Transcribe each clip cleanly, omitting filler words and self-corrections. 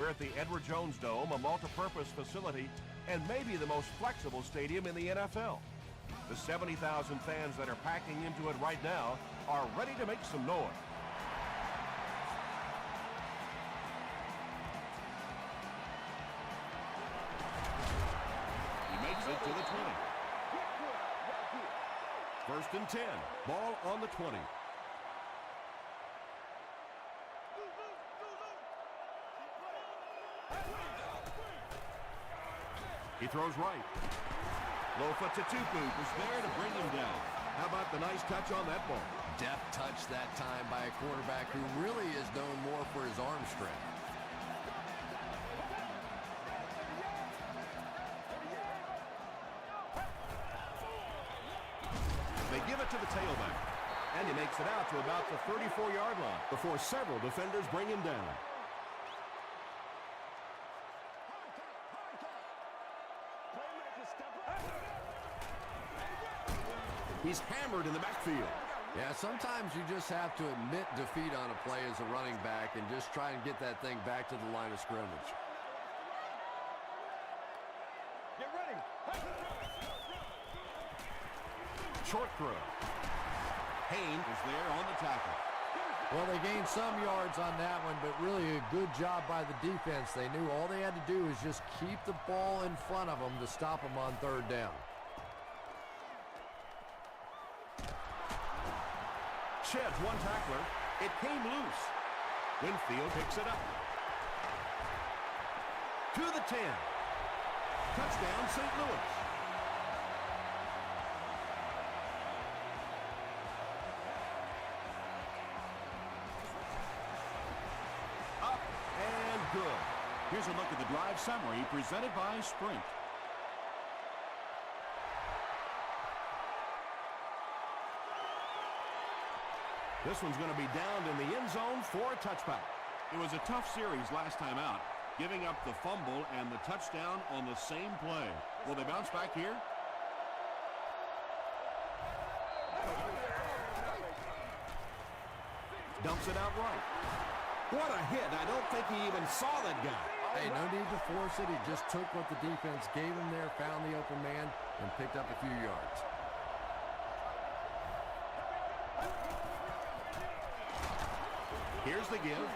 We're at the Edward Jones Dome, a multi-purpose facility and maybe the most flexible stadium in the NFL. The 70,000 fans that are packing into it right now are ready to make some noise. He makes it to the 20. First and 10. Ball on the 20. He throws right. Lofa to Tupu was there to bring him down. How about the nice touch on that ball? Deft touch that time by a quarterback who really is known more for his arm strength. They give it to the tailback, and he makes it out to about the 34-yard line before several defenders bring him down. He's hammered in the backfield. Yeah, sometimes you just have to admit defeat on a play as a running back and just try and get that thing back to the line of scrimmage. Get ready. Short throw. Haynes is there on the tackle. Well, they gained some yards on that one, but really a good job by the defense. They knew all they had to do was just keep the ball in front of them to stop them on third down. Sheds one tackler. It came loose. Winfield picks it up. To the 10. Touchdown, St. Louis. Up and good. Here's a look at the drive summary presented by Sprint. This one's going to be downed in the end zone for a touchback. It was a tough series last time out, giving up the fumble and the touchdown on the same play. Will they bounce back here? Dumps it out right. What a hit. I don't think he even saw that guy. Hey, no need to force it. He just took what the defense gave him there, found the open man, and picked up a few yards. Here's the give.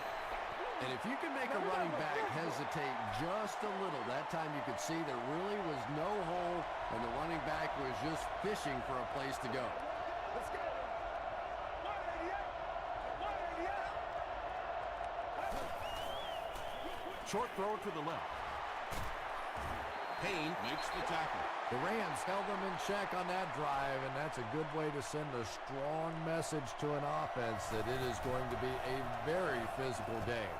And if you can make a running back hesitate just a little, that time you could see there really was no hole, and the running back was just fishing for a place to go. Let's go. 188. Short throw to the left. Payne makes the tackle. The Rams held them in check on that drive, and that's a good way to send a strong message to an offense that it is going to be a very physical game.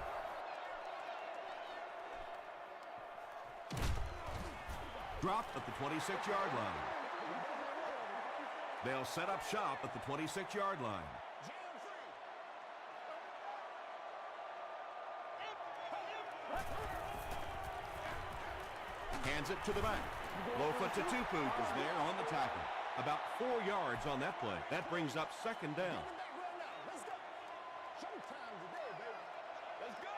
Dropped at the 26-yard line. They'll set up shop at the 26-yard line. Hands it to the back. Lofa to Tupu is there on the tackle. About 4 yards on that play. That brings up second down. Let's go. Showtime today, baby. Let's go.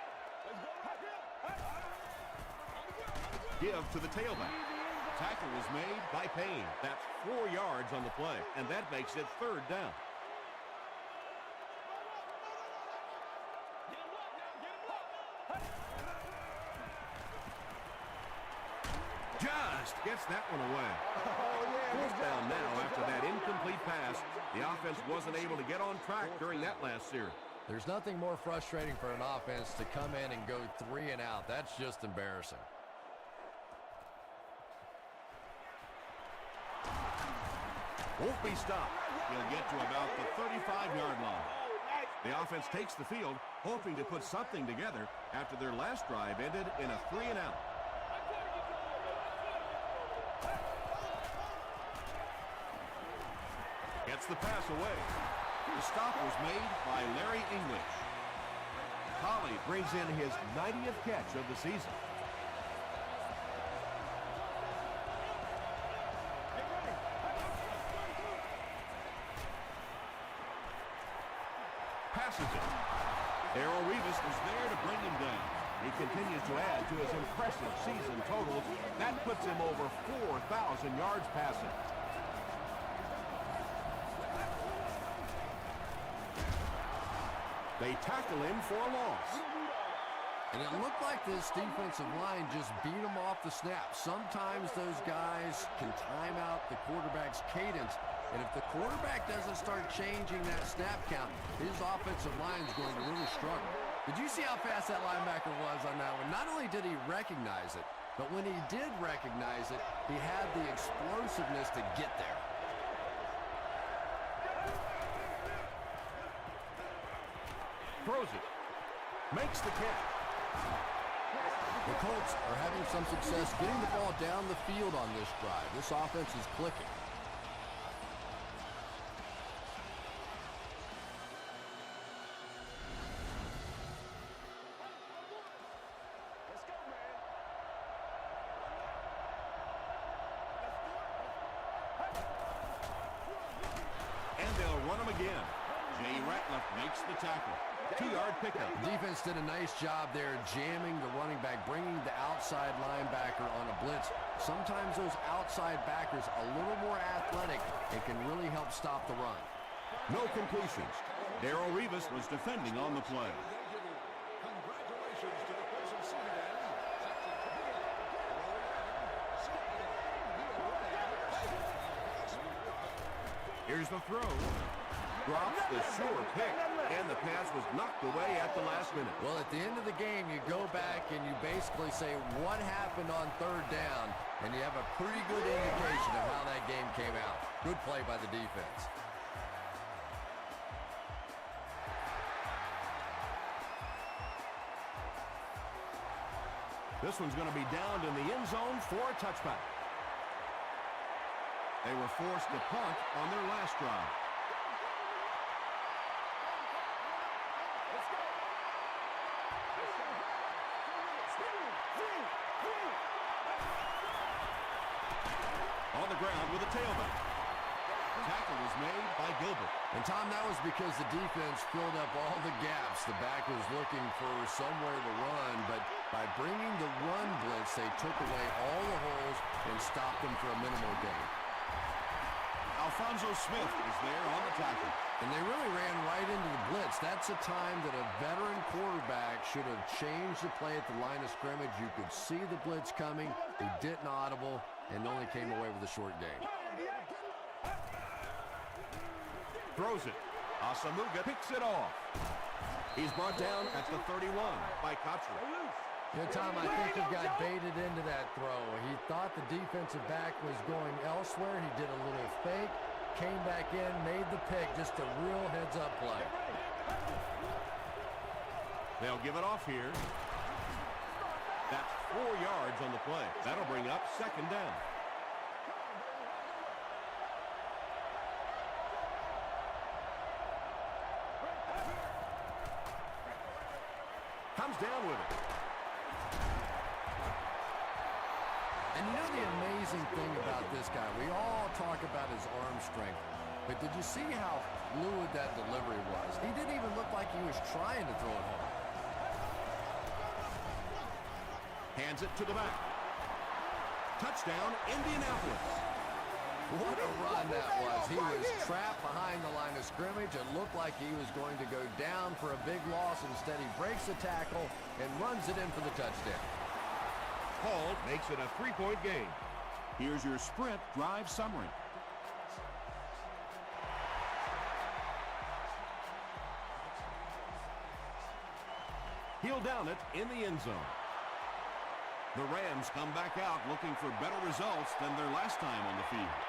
Give to the tailback. Tackle was made by Payne. That's 4 yards on the play, and that makes it third down. Just gets that one away. Fourth down now after that incomplete pass. The offense wasn't able to get on track during that last series. There's nothing more frustrating for an offense to come in and go 3 and out. That's just embarrassing. Won't be stopped. He'll get to about the 35-yard line. The offense takes the field, hoping to put something together after their last drive ended in a 3 and out. Gets the pass away. The stop was made by Larry English. Collie brings in his 90th catch of the season. Passes it. Darrell Revis was there to bring him down. He continues to add to his impressive season totals. That puts him over 4,000 yards passing. They tackle him for a loss. And it looked like this defensive line just beat him off the snap. Sometimes those guys can time out the quarterback's cadence. And if the quarterback doesn't start changing that snap count, his offensive line is going to really struggle. Did you see how fast that linebacker was on that one? Not only did he recognize it, but when he did recognize it, he had the explosiveness to get there. Throws it. Makes the catch. The Colts are having some success getting the ball down the field on this drive. This offense is clicking. Let's go, man. And they'll run him again. Jay Ratliff makes the tackle. 2-yard pickup. Defense did a nice job there jamming the running back, bringing the outside linebacker on a blitz. Sometimes those outside backers a little more athletic and can really help stop the run. No completions. Darrell Rivas was defending on the play. Congratulations to the person seated at Here's the throw. Drops the sure pick, and the pass was knocked away at the last minute. Well, at the end of the game, you go back and you basically say what happened on third down, and you have a pretty good indication of how that game came out. Good play by the defense. This one's going to be downed in the end zone for a touchback. They were forced to punt on their last drive. On the ground with a tailback. Tackle was made by Gilbert. And, Tom, that was because the defense filled up all the gaps. The back was looking for somewhere to run, but by bringing the run blitz, they took away all the holes and stopped them for a minimal gain. Alfonso Smith is there on the tackle. And they really ran right into the blitz. That's a time that a veteran quarterback should have changed the play at the line of scrimmage. You could see the blitz coming. He didn't audible and only came away with a short gain. Throws it. Asamuga picks it off. He's brought down at the 31 by Cottrell. Yeah, Tom, I think he got baited into that throw. He thought the defensive back was going elsewhere. He did a little fake, came back in, made the pick. Just a real heads-up play. They'll give it off here. That's 4 yards on the play. That'll bring up second down. Comes down with it. And you know the amazing thing about this guy, we all talk about his arm strength, but did you see how fluid that delivery was? He didn't even look like he was trying to throw it home. Hands it to the back. Touchdown, Indianapolis. What a run that was. He was trapped behind the line of scrimmage. It looked like he was going to go down for a big loss. Instead, he breaks the tackle and runs it in for the touchdown. Hall makes it a 3-point game. Here's your sprint drive summary. He'll down it in the end zone. The Rams come back out looking for better results than their last time on the field.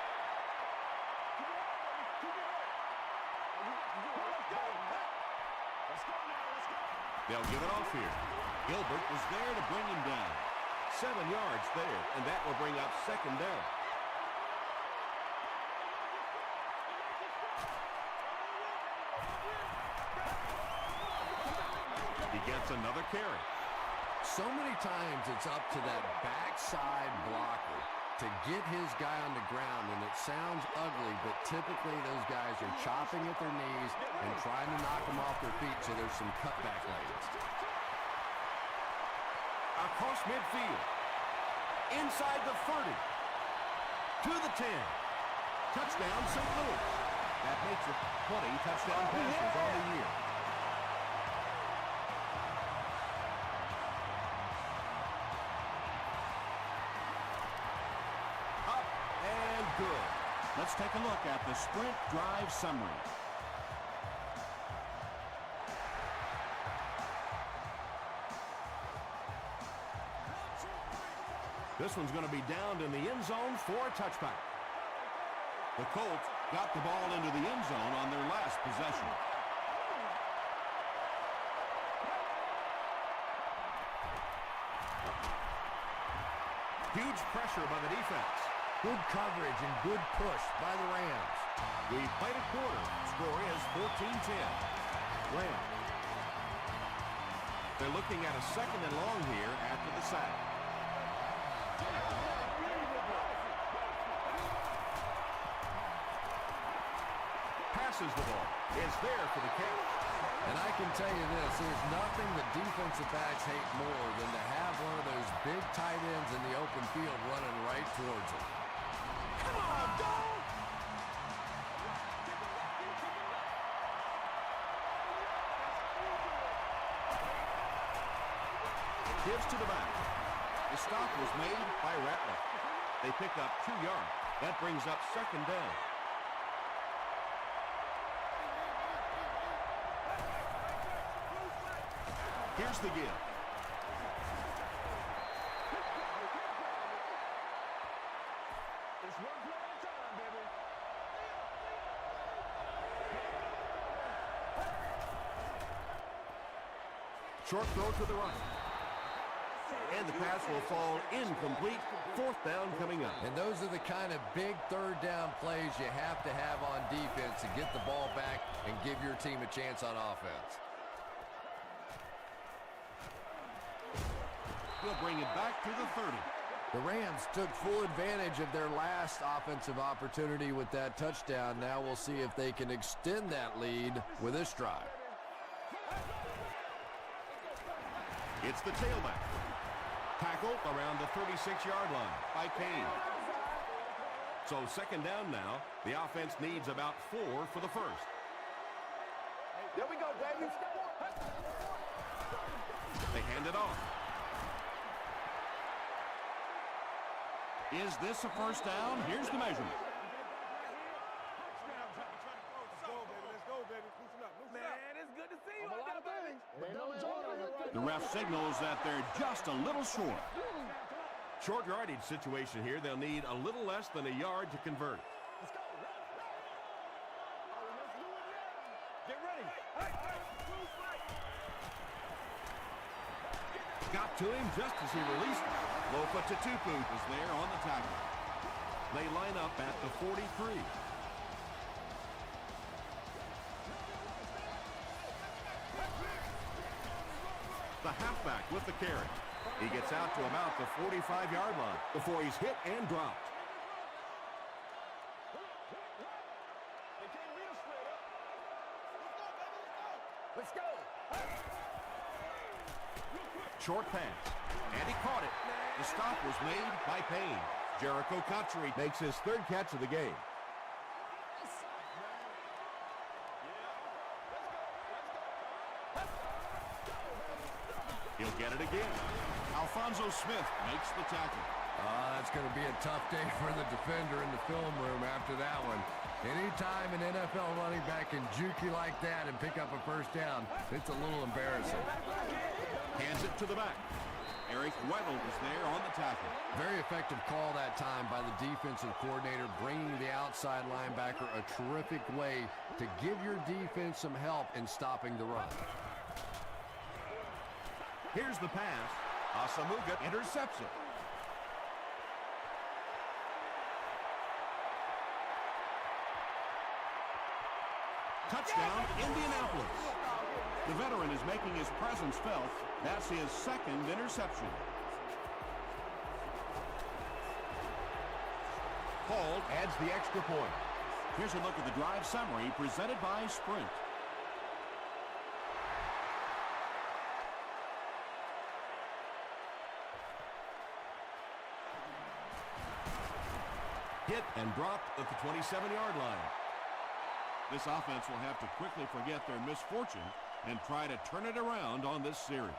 They'll give it off here. Gilbert was there to bring him down. 7 yards there, and that will bring up second down. He gets another carry. So many times it's up to that backside blocker to get his guy on the ground, and it sounds ugly, but typically those guys are chopping at their knees and trying to knock them off their feet, so there's some cutback lanes. across midfield, inside the 30, to the 10. Touchdown, St. Louis. That makes it 20 touchdown passes on the year. Up and good. Let's take a look at the sprint drive summary. This one's going to be downed in the end zone for a touchback. The Colts got the ball into the end zone on their last possession. Huge pressure by the defense. Good coverage and good push by the Rams. We played a quarter. Score is 14-10. Rams. They're looking at a second and long here after the sack. Passes the ball. Is there for the catch. And I can tell you this, there's nothing the defensive backs hate more than to have one of those big tight ends in the open field running right towards them. Come on, dog! Gives to the back. The stop was made by Rattler. They pick up 2 yards. That brings up second down. Here's the give. It's one play at a time, baby. Short throw to the right. And the pass will fall incomplete. Fourth down coming up. And those are the kind of big third down plays you have to have on defense to get the ball back and give your team a chance on offense. We'll bring it back to the 30. The Rams took full advantage of their last offensive opportunity with that touchdown. Now we'll see if they can extend that lead with this drive. It's the tailback. Tackled around the 36-yard line by Kane. So second down now. The offense needs about 4 for the first. There we go, baby. They hand it off. Is this a first down? Here's the measurement. The ref signals that they're just a little short. Short yardage situation here. They'll need a little less than a yard to convert. Get ready. Got to him just as he released it. Lofa Tatupu is there on the tackle. They line up at the 43. The halfback with the carry. He gets out to about the 45-yard line before he's hit and dropped. Let's go. Short pass. And he caught it. The stop was made by Payne. Jericho Cotchery makes his third catch of the game. He'll get it again. Alfonso Smith makes the tackle. That's going to be a tough day for the defender in the film room after that one. Anytime an NFL running back can juke you like that and pick up a first down, it's a little embarrassing. Hands it to the back. Eric Weddle is there on the tackle. Very effective call that time by the defensive coordinator, bringing the outside linebacker a terrific way to give your defense some help in stopping the run. Here's the pass. Asamuga intercepts it. Touchdown, Indianapolis. The veteran is making his presence felt. That's his second interception. Hall adds the extra point. Here's a look at the drive summary presented by Sprint. Hit and dropped at the 27-yard line. This offense will have to quickly forget their misfortune and try to turn it around on this series.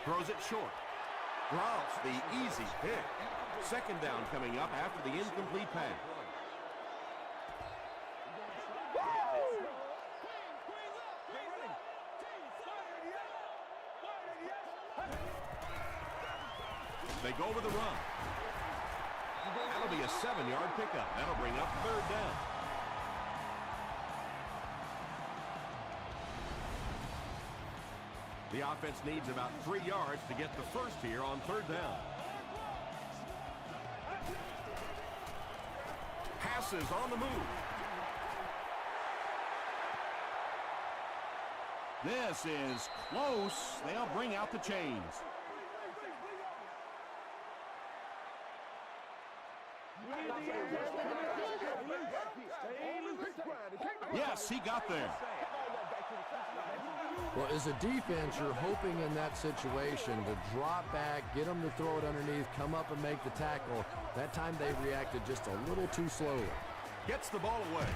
Throws it short. Drops the easy pick. Second down coming up after the incomplete pass. They go with the run. That'll be a 7-yard pickup. That'll bring up third down. The offense needs about 3 yards to get the first here on third down. Passes on the move. This is close. They'll bring out the chains. Yes, he got there. Well, as a defense, you're hoping in that situation to drop back, get them to throw it underneath, come up and make the tackle. That time they reacted just a little too slowly. Gets the ball away.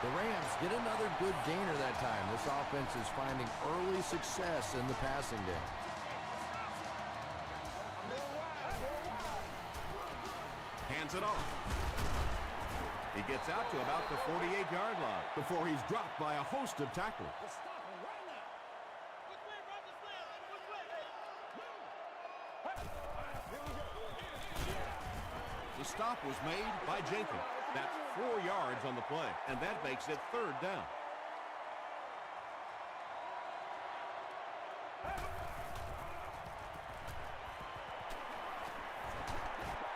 The Rams get another good gainer that time. This offense is finding early success in the passing game. Hands it off. He gets out to about the 48-yard line before he's dropped by a host of tacklers. The stop was made by Jenkins. That's 4 yards on the play, and that makes it third down.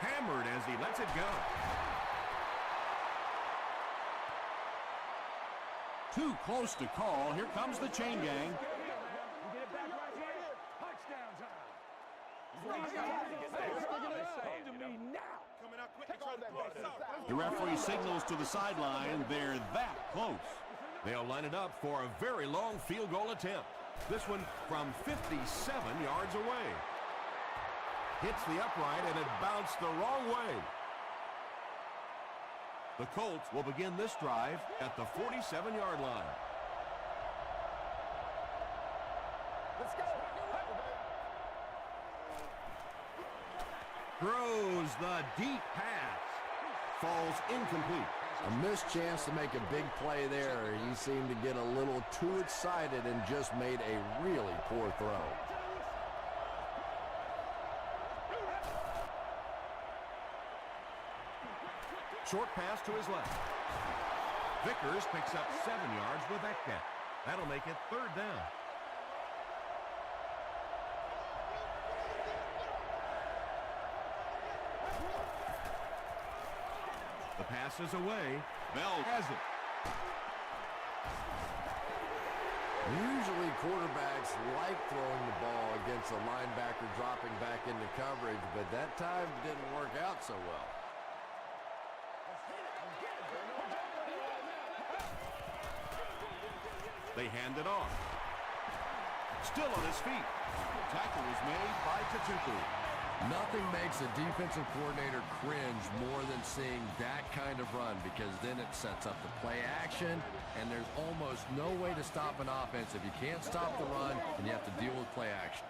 Hammered as he lets it go. Too close to call. Here comes the chain gang. The referee signals to the sideline. They're that close. They'll line it up for a very long field goal attempt. This one from 57 yards away. Hits the upright and it bounced the wrong way. The Colts will begin this drive at the 47-yard line. Let's go. Throws the deep pass. Falls incomplete. A missed chance to make a big play there. He seemed to get a little too excited and just made a really poor throw. Short pass to his left. Vickers picks up 7 yards with that catch. That'll make it third down. The pass is away. Bell has it. Usually quarterbacks like throwing the ball against a linebacker dropping back into coverage, but that time didn't work out so well. They hand it off. Still on his feet. Tackle was made by Tatupu. Nothing makes a defensive coordinator cringe more than seeing that kind of run, because then it sets up the play action, and there's almost no way to stop an offense if you can't stop the run and you have to deal with play action.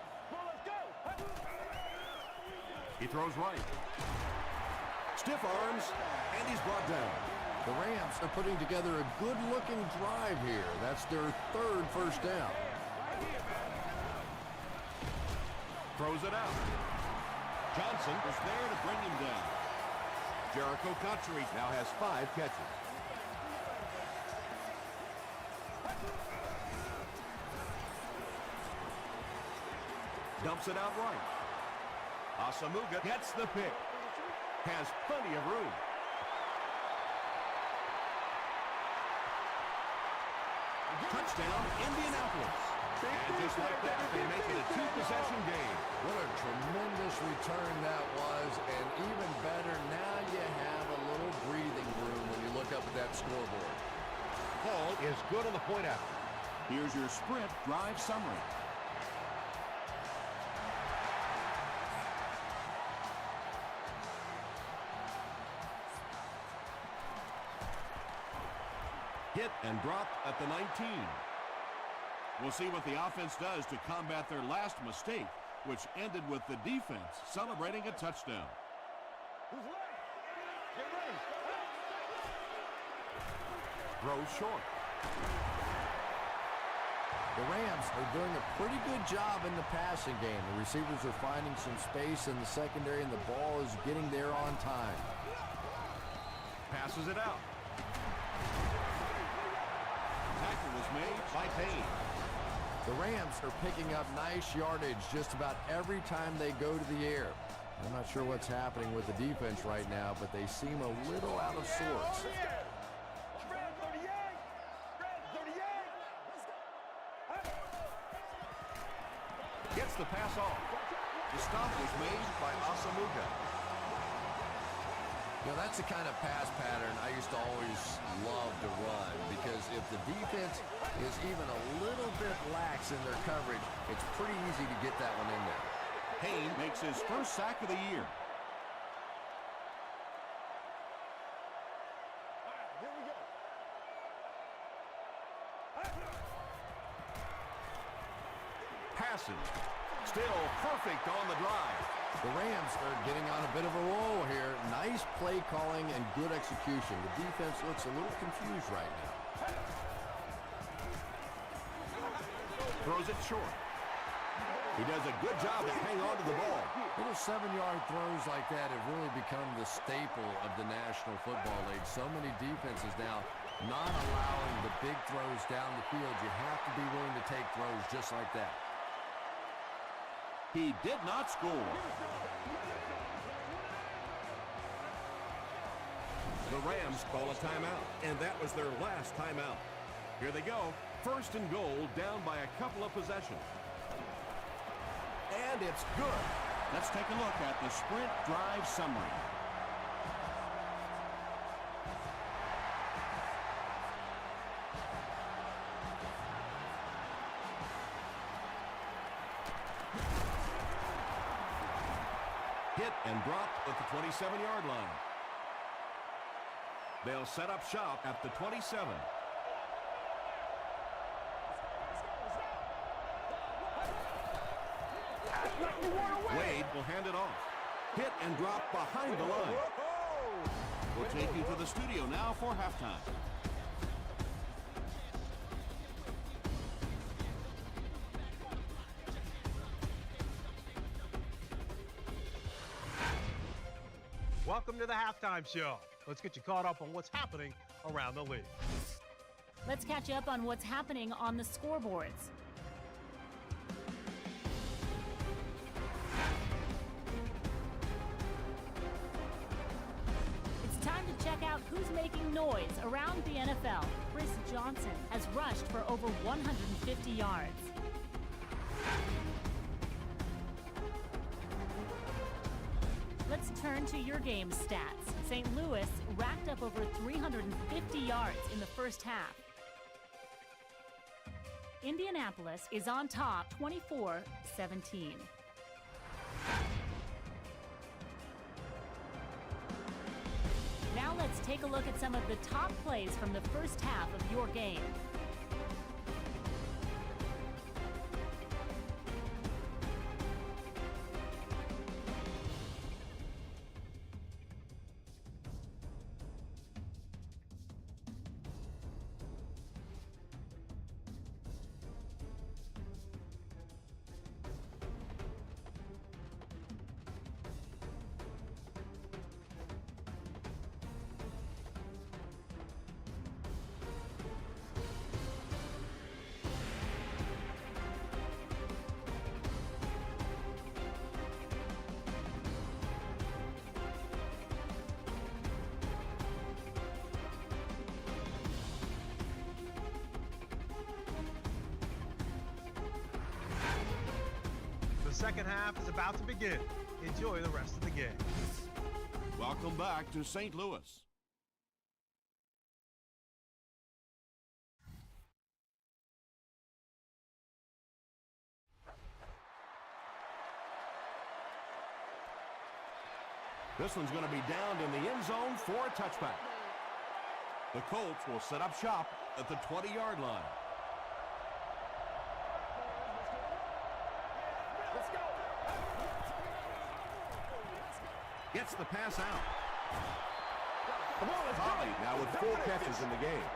He throws right. Stiff arms, and he's brought down. The Rams are putting together a good-looking drive here. That's their third first down. Throws it out. Johnson was there to bring him down. Jericho Cotchery now has 5 catches. Dumps it out right. Asamuga gets the pick. Has plenty of room. Touchdown, Indianapolis. And just like that, they make it a 2-possession game. What a tremendous return that was, and even better, now you have a little breathing room when you look up at that scoreboard. Paul is good on the point out. Here's your sprint drive summary. Hit and dropped at the 19. We'll see what the offense does to combat their last mistake, which ended with the defense celebrating a touchdown. Who's left? Get ready. Throws short. The Rams are doing a pretty good job in the passing game. The receivers are finding some space in the secondary, and the ball is getting there on time. Passes it out. Tackle was made by Payne. The Rams are picking up nice yardage just about every time they go to the air. I'm not sure what's happening with the defense right now, but they seem a little out of sorts. Spread 38. Spread 38. Gets the pass off. The stop was made by Asamuga. You know, that's the kind of pass pattern I used to always love to run, because if the defense is even a little bit lax in their coverage, it's pretty easy to get that one in there. Payne makes his first sack of the year. All right, here we go. Passes. Still perfect on the drive. The Rams are getting on a bit of a roll here. Nice play calling and good execution. The defense looks a little confused right now. Throws it short. He does a good job to hang on to the ball. Little 7-yard throws like that have really become the staple of the National Football League. So many defenses now not allowing the big throws down the field. You have to be willing to take throws just like that. He did not score. The Rams call a timeout, and that was their last timeout. Here they go. First and goal, down by a couple of possessions. And it's good. Let's take a look at the sprint drive summary. Hit and dropped at the 27-yard line. They'll set up shop at the 27. Wade will hand it off. Hit and drop behind the line. We'll take you to the studio now for halftime. Welcome to the halftime show. Let's get you caught up on what's happening around the league. Let's catch you up on what's happening on the scoreboards. It's time to check out who's making noise around the NFL. Chris Johnson has rushed for over 150 yards. Let's turn to your game stats. St. Louis racked up over 350 yards in the first half. Indianapolis is on top 24-17. Now let's take a look at some of the top plays from the first half of your game. The second half is about to begin. Enjoy the rest of the game. Welcome back to St. Louis. This one's going to be downed in the end zone for a touchback. The Colts will set up shop at the 20-yard line. Gets the pass out. Holly now with 4 catches in the game.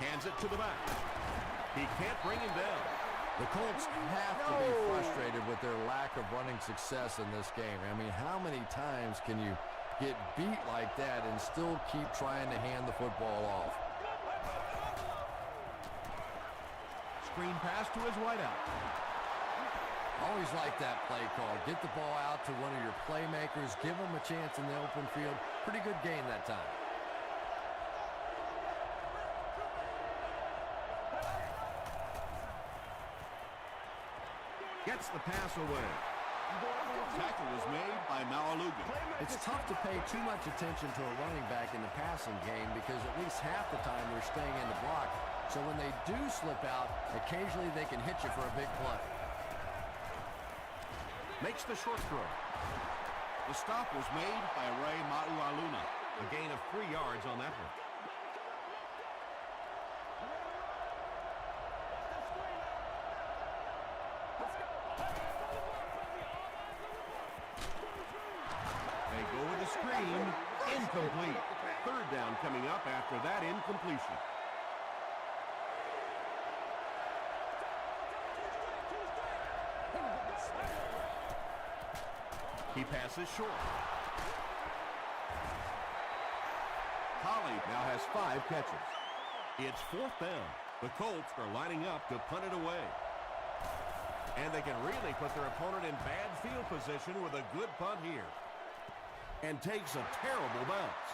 Hands it to the back. He can't bring him down. The Colts have to be frustrated with their lack of running success in this game. I mean, how many times can you get beat like that and still keep trying to hand the football off? Screen pass to his wideout. Always like that play call. Get the ball out to one of your playmakers. Give them a chance in the open field. Pretty good game that time. Gets the pass away. Tackle was made by Malaluga. It's tough to pay too much attention to a running back in the passing game because at least half the time they're staying in the block. So when they do slip out, occasionally they can hit you for a big play. Makes the short throw. The stop was made by Ray Maualuna. A gain of 3 yards on that one. They go with a screen. Incomplete. Third down coming up after that incompletion. He passes short. Holly now has 5 catches. It's 4th down. The Colts are lining up to punt it away. And they can really put their opponent in bad field position with a good punt here. And takes a terrible bounce.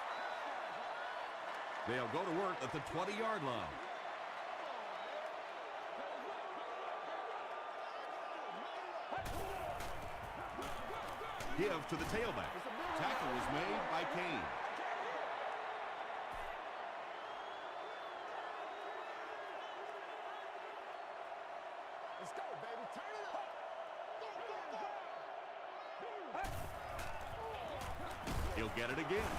They'll go to work at the 20-yard line. Give to the tailback. Tackle was made by Kane. Let's go, baby. Turn it up. He'll get it again.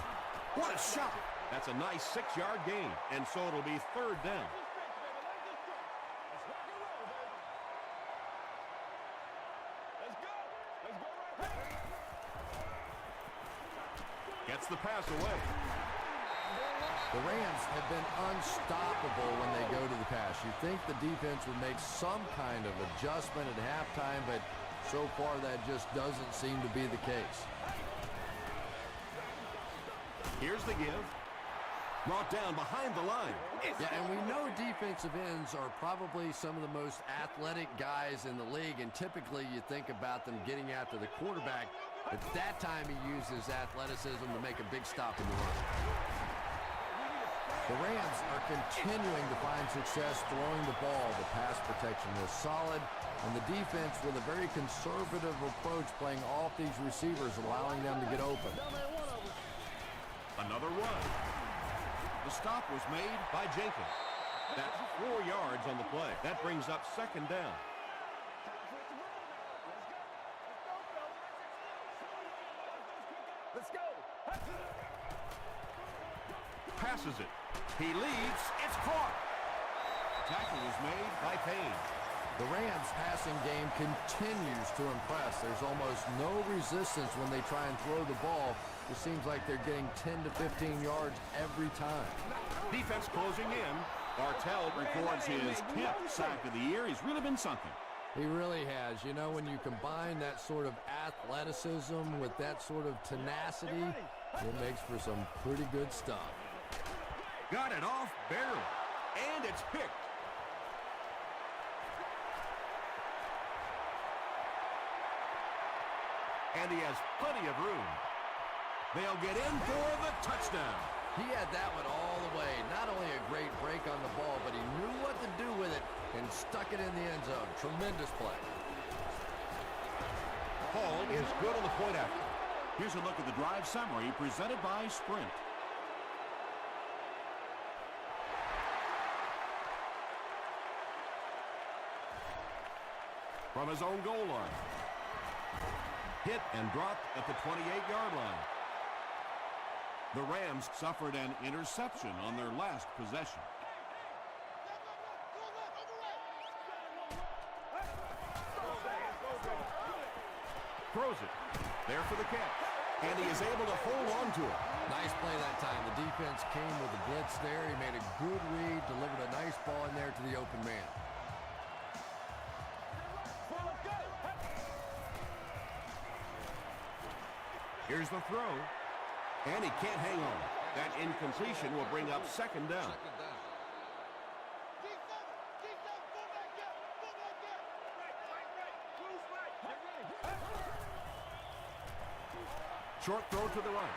What a shot! That's a nice 6-yard gain, and so it'll be 3rd down. Gets the pass away. The Rams have been unstoppable when they go to the pass. You think the defense would make some kind of adjustment at halftime, but so far that just doesn't seem to be the case. Here's the give. Brought down behind the line. Yeah, and we know defensive ends are probably some of the most athletic guys in the league, and typically you think about them getting after the quarterback, but that time he uses athleticism to make a big stop in the run. The Rams are continuing to find success throwing the ball. The pass protection is solid, and the defense with a very conservative approach playing off these receivers, allowing them to get open. Another run. The stop was made by Jenkins. That's 4 yards on the play. That brings up 2nd down. Let's go. Passes it. He leads. It's caught. Tackle was made by Payne. The Rams' passing game continues to impress. There's almost no resistance when they try and throw the ball. It seems like they're getting 10 to 15 yards every time. Defense closing in. Bartell records his 10th sack of the year. He's really been sunken. He really has. You know, when you combine that sort of athleticism with that sort of tenacity, it makes for some pretty good stuff. Got it off barely. And it's picked. And he has plenty of room. They'll get in for the touchdown. He had that one all the way. Not only a great break on the ball, but he knew what to do with it and stuck it in the end zone. Tremendous play. Hall is good on the point after. Here's a look at the drive summary presented by Sprint. From his own goal line. Hit and dropped at the 28-yard line. The Rams suffered an interception on their last possession. Throws it. There for the catch. And he is able to hold on to it. Nice play that time. The defense came with a blitz there. He made a good read, delivered a nice ball in there to the open man. Here's the throw. And he can't hang on. That incompletion will bring up second down. Short throw to the right.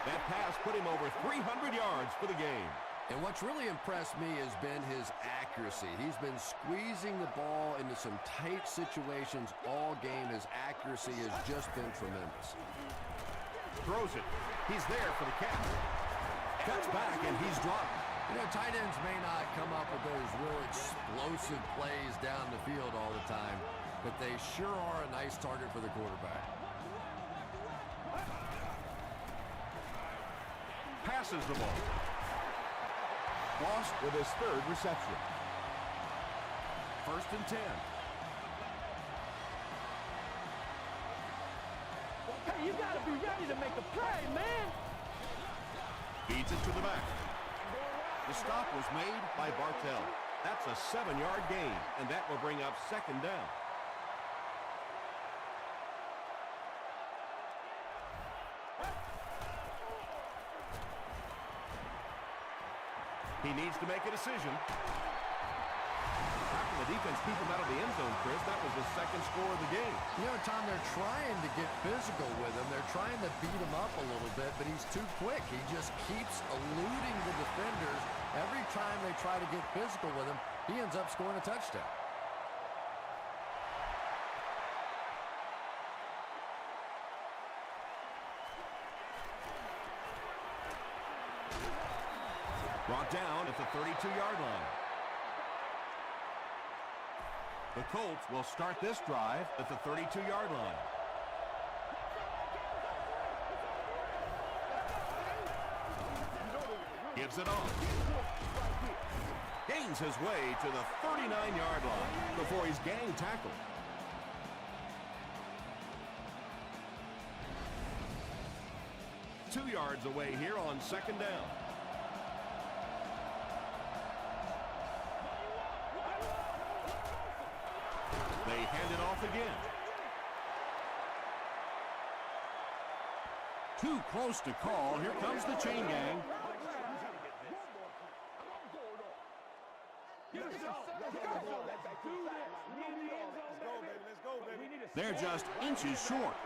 That pass put him over 300 yards for the game. And what's really impressed me has been his accuracy. He's been squeezing the ball into some tight situations all game. His accuracy has just been tremendous. Throws it. He's there for the catch. Cuts back, and he's dropped. You know, tight ends may not come up with those real explosive plays down the field all the time, but they sure are a nice target for the quarterback. Passes the ball. Lost with his third reception. 1st and 10. Hey, you gotta be ready to make a play, man. Feeds it to the back. The stop was made by Bartell. That's a 7-yard gain, and that will bring up second down. He needs to make a decision. How can the defense keep him out of the end zone, Chris? That was his second score of the game. You know, Tom, they're trying to get physical with him. They're trying to beat him up a little bit, but he's too quick. He just keeps eluding the defenders. Every time they try to get physical with him, he ends up scoring a touchdown. Brought down at the 32-yard line. The Colts will start this drive at the 32-yard line. Gives it on. Gains his way to the 39-yard line before he's gang tackled. Two yards away here on second down. They hand it off again. Too close to call. Here comes the chain gang. They're just inches short.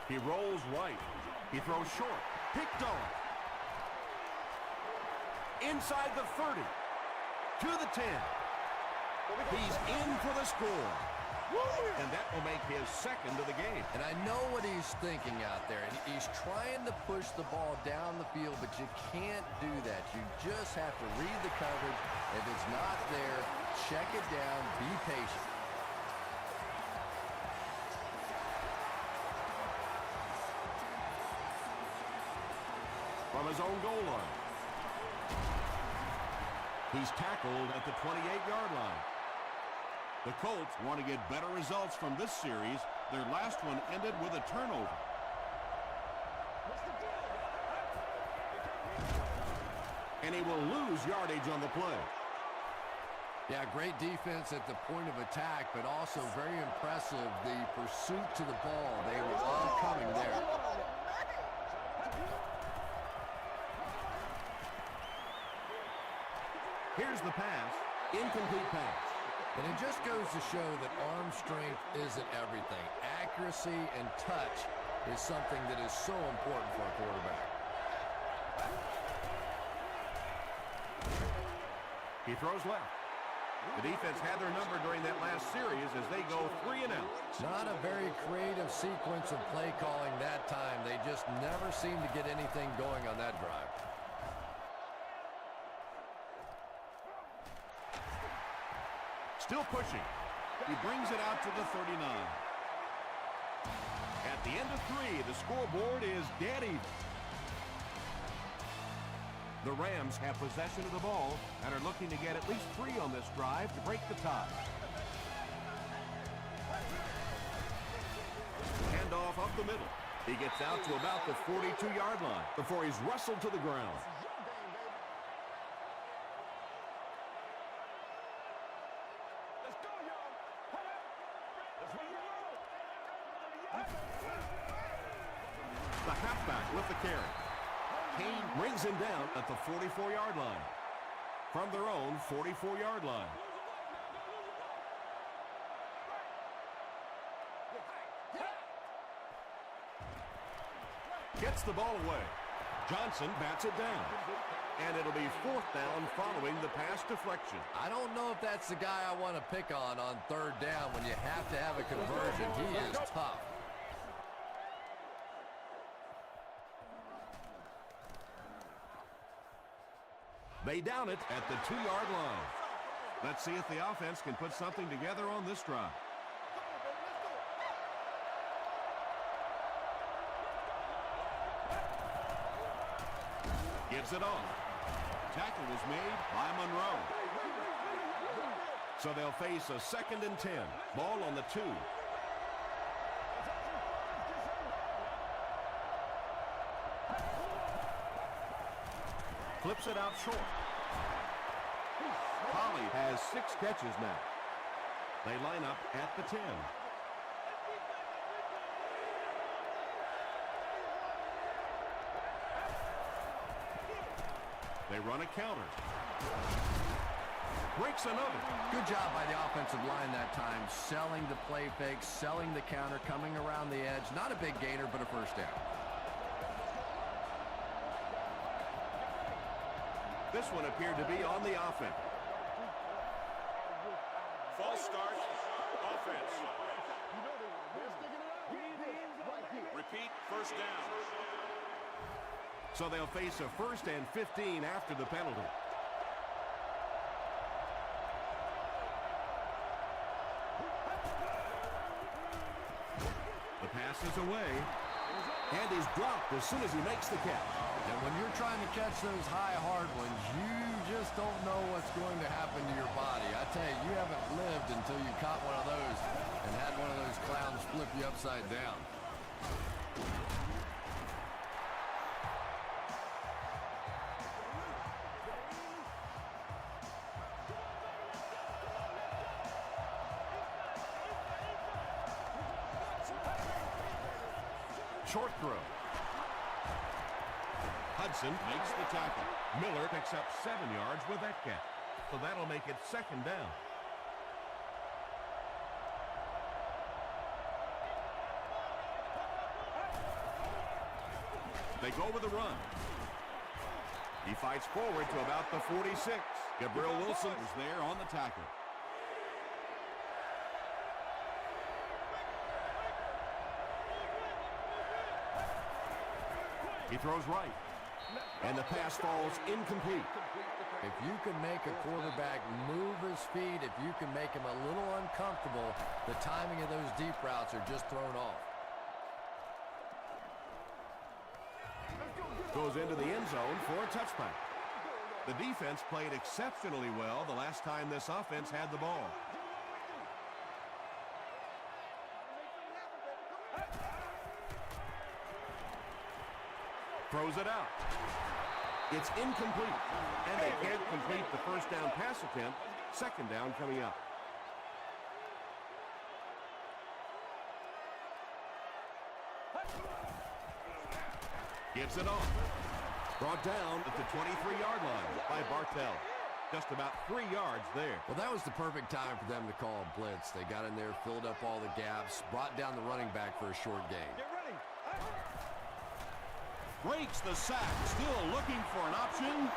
He rolls right. He throws short. Picked off. Inside the 30. To the 10. He's in for the score. And that will make his second of the game. And I know what he's thinking out there. He's trying to push the ball down the field, but you can't do that. You just have to read the coverage. If it's not there, check it down. Be patient. From his own goal line. He's tackled at the 28-yard line. The Colts want to get better results from this series. Their last one ended with a turnover. And he will lose yardage on the play. Yeah, great defense at the point of attack, but also very impressive, the pursuit to the ball. They were all coming there. Here's the pass. Incomplete pass. And it just goes to show that arm strength isn't everything. Accuracy and touch is something that is so important for a quarterback. He throws left. The defense had their number during that last series as they go 3 and out. Not a very creative sequence of play calling that time. They just never seem to get anything going on that drive. Still pushing. He brings it out to the 39. At the end of 3, the scoreboard is dead even. The Rams have possession of the ball and are looking to get at least 3 on this drive to break the tie. Handoff up the middle. He gets out to about the 42-yard line before he's wrestled to the ground. Let's go, y'all. Let's run the road. The halfback with the carry. Kane brings him down at the 44-yard line. From their own 44-yard line. Gets the ball away. Johnson bats it down. And it'll be 4th down following the pass deflection. I don't know if that's the guy I want to pick on 3rd down when you have to have a conversion. He is tough. They down it at the 2-yard line. Let's see if the offense can put something together on this drive. Gives it off. Tackle was made by Monroe. So they'll face a 2nd and 10. Ball on the 2. Flips it out short. Polley has 6 catches now. They line up at the 10. They run a counter. Breaks another. Good job by the offensive line that time. Selling the play fake, selling the counter, coming around the edge. Not a big gainer, but a 1st down. This one appeared to be on the offense. False start. Offense. Repeat, 1st down. So they'll face a 1st and 15 after the penalty. The pass is away. And he's dropped as soon as he makes the catch. And when you're trying to catch those high, hard ones, you just don't know what's going to happen to your body. I tell you, you haven't lived until you caught one of those and had one of those clowns flip you upside down. Short throw. Hudson makes the tackle. Miller picks up 7 yards with that catch. So that'll make it 2nd down. They go with the run. He fights forward to about the 46. Gabriel Wilson is there on the tackle. He throws right. And the pass falls incomplete. If you can make a quarterback move his feet, if you can make him a little uncomfortable, the timing of those deep routes are just thrown off. Goes into the end zone for a touchback. The defense played exceptionally well the last time this offense had the ball. Throws it out. It's incomplete. And they can't complete the 1st down pass attempt. 2nd down coming up. Gives it off. Brought down at the 23-yard line by Bartell. Just about 3 yards there. Well, that was the perfect time for them to call a blitz. They got in there, filled up all the gaps, brought down the running back for a short gain. Get ready. Breaks the sack. Still looking for an option.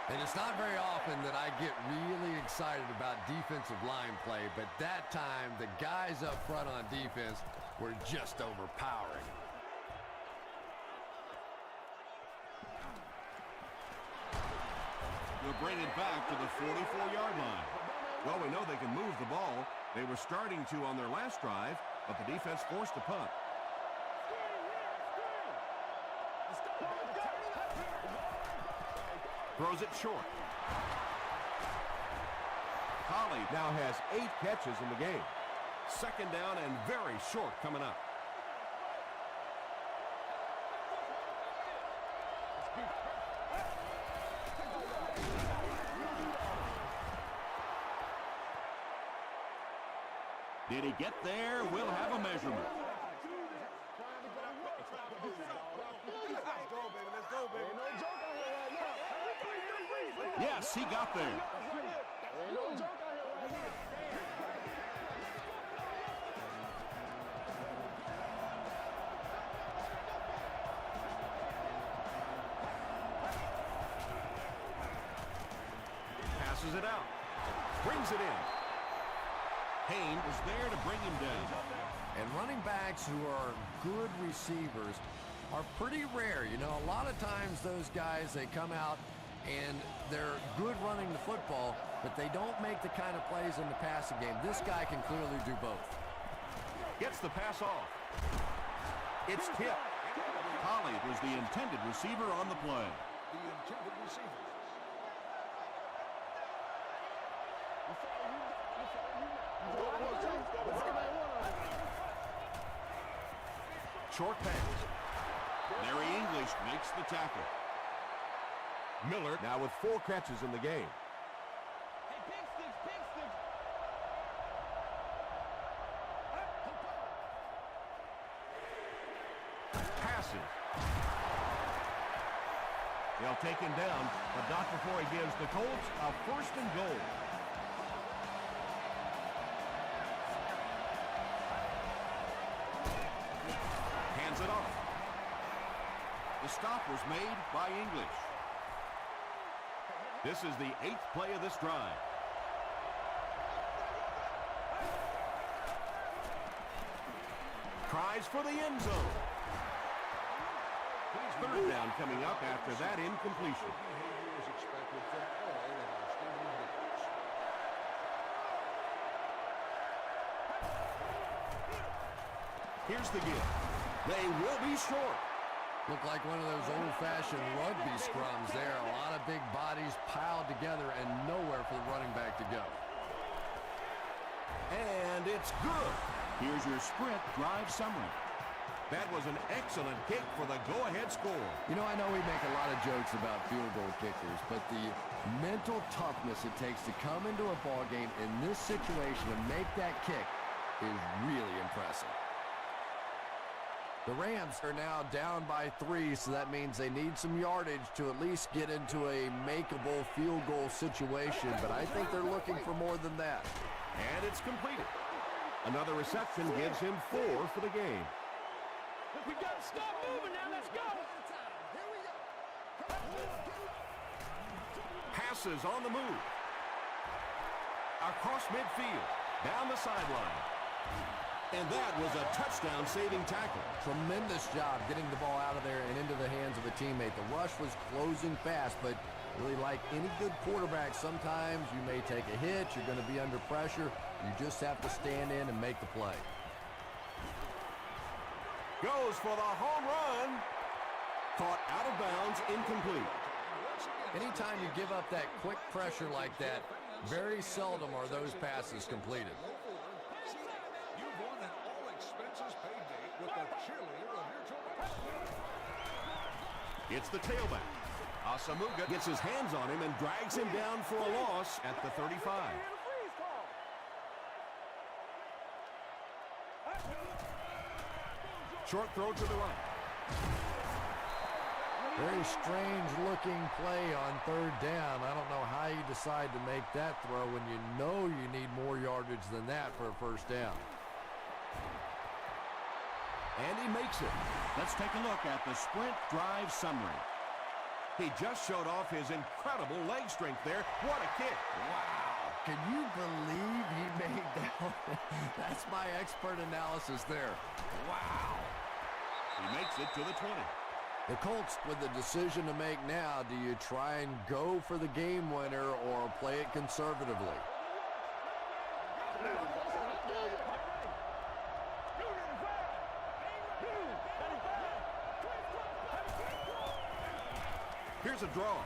And it's not very often that I get really excited about defensive line play, but that time the guys up front on defense were just overpowering. They'll bring it back to the 44-yard line. Well, we know they can move the ball. They were starting to on their last drive, but the defense forced a punt. Throws it short. Holly now has 8 catches in the game. Second down and very short coming up. Did he get there? We'll have a measurement. Yes, he got there. Passes it out. Brings it in. Payne is there to bring him down. And running backs who are good receivers are pretty rare. You know, a lot of times those guys, they come out and they're good running the football, but they don't make the kind of plays in the passing game. This guy can clearly do both. Gets the pass off. It's tipped. Holly was the intended receiver on the play. The intended receiver. Short pass. Larry English makes the tackle. Miller now with 4 catches in the game. Passes. They'll take him down, but not before he gives the Colts a 1st and goal. Hands it off. The stop was made by English. This is the 8th play of this drive. Tries for the end zone. 3rd down coming up after that incompletion. Here's the give. They will be short. Look like one of those old-fashioned rugby scrums there. A lot of big bodies piled together and nowhere for the running back to go. And it's good. Here's your sprint drive summary. That was an excellent kick for the go-ahead score. You know, I know we make a lot of jokes about field goal kickers, but the mental toughness it takes to come into a ball game in this situation and make that kick is really impressive. The Rams are now down by 3, so that means they need some yardage to at least get into a makeable field goal situation, but I think they're looking for more than that. And it's completed. Another reception gives him 4 for the game. We got to stop moving now. Let's go. Passes on the move. Across midfield. Down the sideline. And that was a touchdown-saving tackle. Tremendous job getting the ball out of there and into the hands of a teammate. The rush was closing fast, but really like any good quarterback, sometimes you may take a hit, you're going to be under pressure. You just have to stand in and make the play. Goes for the home run. Caught out of bounds, incomplete. Anytime you give up that quick pressure like that, very seldom are those passes completed. You've won an all-expenses-paid date with the cheerleader of your choice. It's the tailback. Asamuga gets his hands on him and drags him down for a loss at the 35. Short throw to the right. Very strange looking play on 3rd down. I don't know how you decide to make that throw when you know you need more yardage than that for a 1st down. And he makes it. Let's take a look at the sprint drive summary. He just showed off his incredible leg strength there. What a kick. Wow. Can you believe he made that? That's my expert analysis there. Wow. He makes it to the 20. The Colts with the decision to make now. Do you try and go for the game winner or play it conservatively? Here's a draw.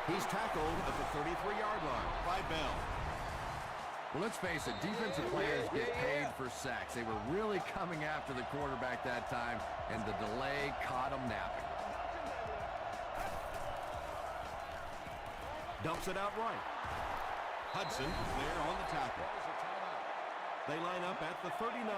He's tackled at the 33-yard line by Bell. Well, let's face it, defensive players get paid for sacks. They were really coming after the quarterback that time, and the delay caught him napping. Dumps it out right. Hudson there on the tackle. They line up at the 39.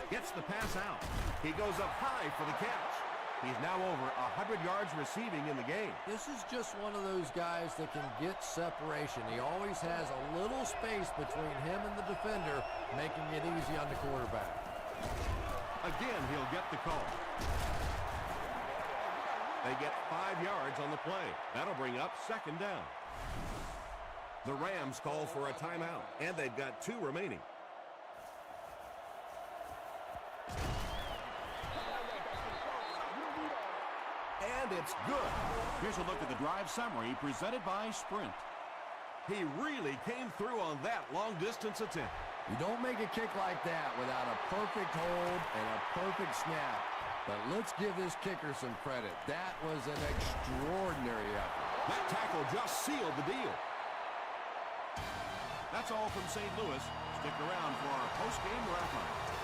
Gets the pass out. He goes up high for the catch. He's now over 100 yards receiving in the game. This is just one of those guys that can get separation. He always has a little space between him and the defender, making it easy on the quarterback. Again, he'll get the call. They get 5 yards on the play. That'll bring up second down. The Rams call for a timeout, and they've got 2 remaining. And it's good. Here's a look at the drive summary presented by Sprint. He really came through on that long-distance attempt. You don't make a kick like that without a perfect hold and a perfect snap. But let's give this kicker some credit. That was an extraordinary effort. That tackle just sealed the deal. That's all from St. Louis. Stick around for our post-game wrap-up.